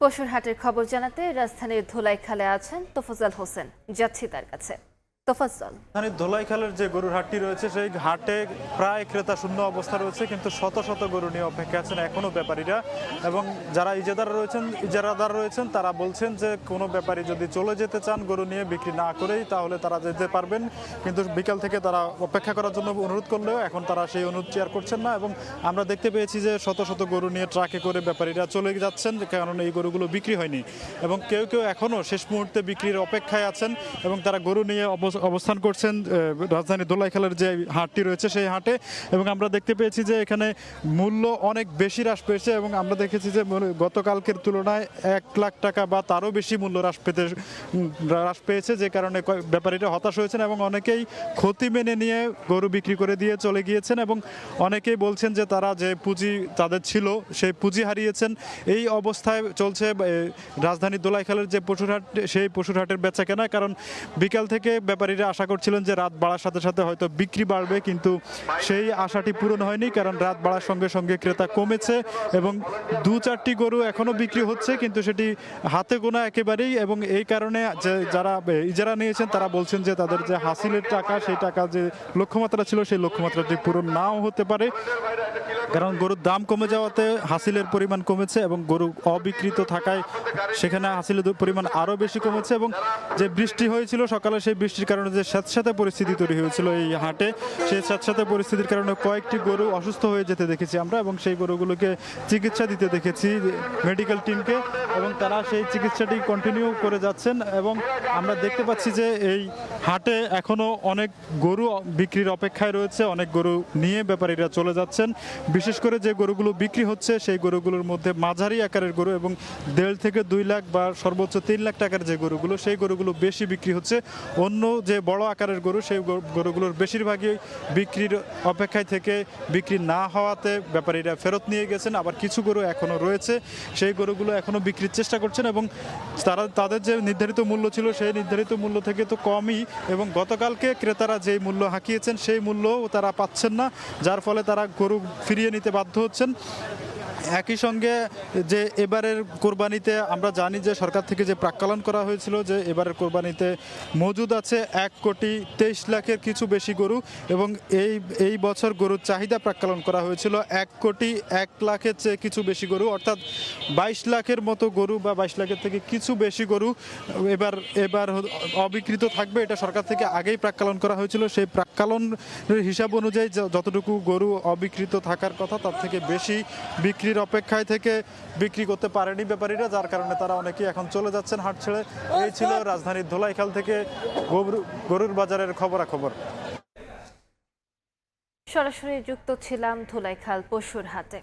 পশুর হাটের খবর জানাতে রাজধানীর ধোলাইখালে আছেন তোফাজ্জল হোসেন, যাচ্ছি তার কাছে। তোফাজ্জল, রাজধানীর ধোলাইখালের যে গরুর হাটটি রয়েছে সেই হাটে প্রায় ক্রেতা শূন্য অবস্থা রয়েছে, কিন্তু শত শত গরু নিয়ে অপেক্ষা আছেন এখনো ব্যাপারীরা। এবং যারা ইজারাদার রয়েছেন তারা বলছেন যে কোনো ব্যাপারী যদি চলে যেতে চান গরু নিয়ে বিক্রি না করেই, তাহলে তারা যেতে পারবেন। কিন্তু বিকাল থেকে তারা অপেক্ষা করার জন্য অনুরোধ করলেও এখন তারা সেই অনুরোধ আর করছেন না। এবং আমরা দেখতে পেয়েছি যে শত শত গরু নিয়ে ট্রাকে করে ব্যাপারীরা চলে যাচ্ছেন, কারণ এই গরুগুলো বিক্রি হয়নি। এবং কেউ কেউ এখনও শেষ মুহূর্তে বিক্রির অপেক্ষায় আছেন এবং তারা গরু নিয়ে অবস্থান করছেন রাজধানী ধোলাইখালের যে হাটটি রয়েছে সেই হাটে। এবং আমরা দেখতে পেয়েছি যে এখানে মূল্য অনেক বেশি হ্রাস পেয়েছে, এবং আমরা দেখেছি যে গতকালকের তুলনায় 1,00,000 টাকা বা তারও বেশি মূল্য হ্রাস পেয়েছে, যে কারণে ব্যাপারীরা হতাশ হয়েছেন এবং অনেকেই ক্ষতি মেনে নিয়ে গরু বিক্রি করে দিয়ে চলে গিয়েছেন। এবং অনেকেই বলছেন যে তারা যে পুঁজি তাদের ছিল সেই পুঁজি হারিয়েছেন। এই অবস্থায় চলছে রাজধানী ধোলাইখালের যে পশুরহাট, সেই পশুরহাটের বেচা কেনা। কারণ বিকাল থেকে ব্যাপারীরা আশা করছিলেন যে রাত বাড়ার সাথে সাথে হয়তো বিক্রি বাড়বে, কিন্তু সেই আশাটি পূরণ হয়নি, কারণ রাত বাড়ার সঙ্গে সঙ্গে ক্রেতা কমেছে এবং 2-4টি গরু এখনো বিক্রি হচ্ছে, কিন্তু সেটি হাতে গোনা একেবারেই। এবং এই কারণে যে যারা ইজারা নিয়েছেন তারা বলছেন যে তাদের যে হাসিলের টাকা, সেই টাকা যে লক্ষ্যমাত্রা ছিল সেই লক্ষ্যমাত্রাটি পূরণ নাও হতে পারে, কারণ গরুর দাম কমে যাওয়াতে হাসিলের পরিমাণ কমেছে এবং গরু অবিকৃত থাকায় সেখানে হাসিলের পরিমাণ আরও বেশি কমেছে। এবং যে বৃষ্টি হয়েছিল সকালে, সেই বৃষ্টির কারণে যে স্যাঁতস্যাঁতে পরিস্থিতি তৈরি হয়েছিল এই হাটে, সেই স্যাঁতস্যাঁতে পরিস্থিতির কারণে কয়েকটি গরু অসুস্থ হয়ে যেতে দেখেছি আমরা, এবং সেই গরুগুলোকে চিকিৎসা দিতে দেখেছি মেডিকেল টিমকে, এবং তারা সেই চিকিৎসাটি কন্টিনিউ করে যাচ্ছেন। এবং আমরা দেখতে পাচ্ছি যে এই হাটে এখনও অনেক গরু বিক্রির অপেক্ষায় রয়েছে, অনেক গরু নিয়ে ব্যাপারীরা চলে যাচ্ছেন। বিশেষ করে যে গরুগুলো বিক্রি হচ্ছে সেই গরুগুলোর মধ্যে মাঝারি আকারের গরু এবং 1.5 থেকে 2 লাখ বা সর্বোচ্চ 3 লাখ টাকার যে গরুগুলো, সেই গরুগুলো বেশি বিক্রি হচ্ছে। অন্য যে বড় আকারের গরু, সেই গরুগুলোর বেশিরভাগই বিক্রির অপেক্ষায় থেকে বিক্রি না হওয়াতে ব্যাপারীরা ফেরত নিয়ে গেছেন। আবার কিছু গরু এখনও রয়েছে, সেই গরুগুলো এখনও বিক্রির চেষ্টা করছেন এবং তাদের যে নির্ধারিত মূল্য ছিল সেই নির্ধারিত মূল্য থেকে তো কমই, এবং গতকালকে ক্রেতারা যেই মূল্য হাঁকিয়েছেন সেই মূল্যও তারা পাচ্ছেন না, যার ফলে তারা গরু ফিরিয়ে নিতে বাধ্য হচ্ছেন। একই সঙ্গে যে এবারের কোরবানিতে আমরা জানি যে সরকার থেকে যে প্রাক্কলন করা হয়েছিল যে এবারের কোরবানিতে মজুদ আছে 1,23,00,000-এর কিছু বেশি গরু, এবং এই বছর গরুর চাহিদা প্রাক্কলন করা হয়েছিল 1,01,00,000-এর চেয়ে কিছু বেশি গরু, অর্থাৎ 22 লাখের মতো গরু বা 22 লাখের থেকে কিছু বেশি গরু এবার অবিকৃত থাকবে। এটা সরকার থেকে আগেই প্রাক্কলন করা হয়েছিল। সেই প্রাক্কলনের হিসাব অনুযায়ী যতটুকু গরু অবিকৃত থাকার কথা তার থেকে বেশি বিক্রির অপেক্ষায় থেকে বিক্রি করতে পারেনি ব্যাপারীরা, যার কারণে তারা অনেকেই এখন চলে যাচ্ছেন হাট ছেড়ে। এই ছিল রাজধানীর ধোলাইখাল থেকে গরুর বাজারের খবরাখবর। সরাসরি যুক্ত ছিলাম ধোলাইখাল পশুর হাটে।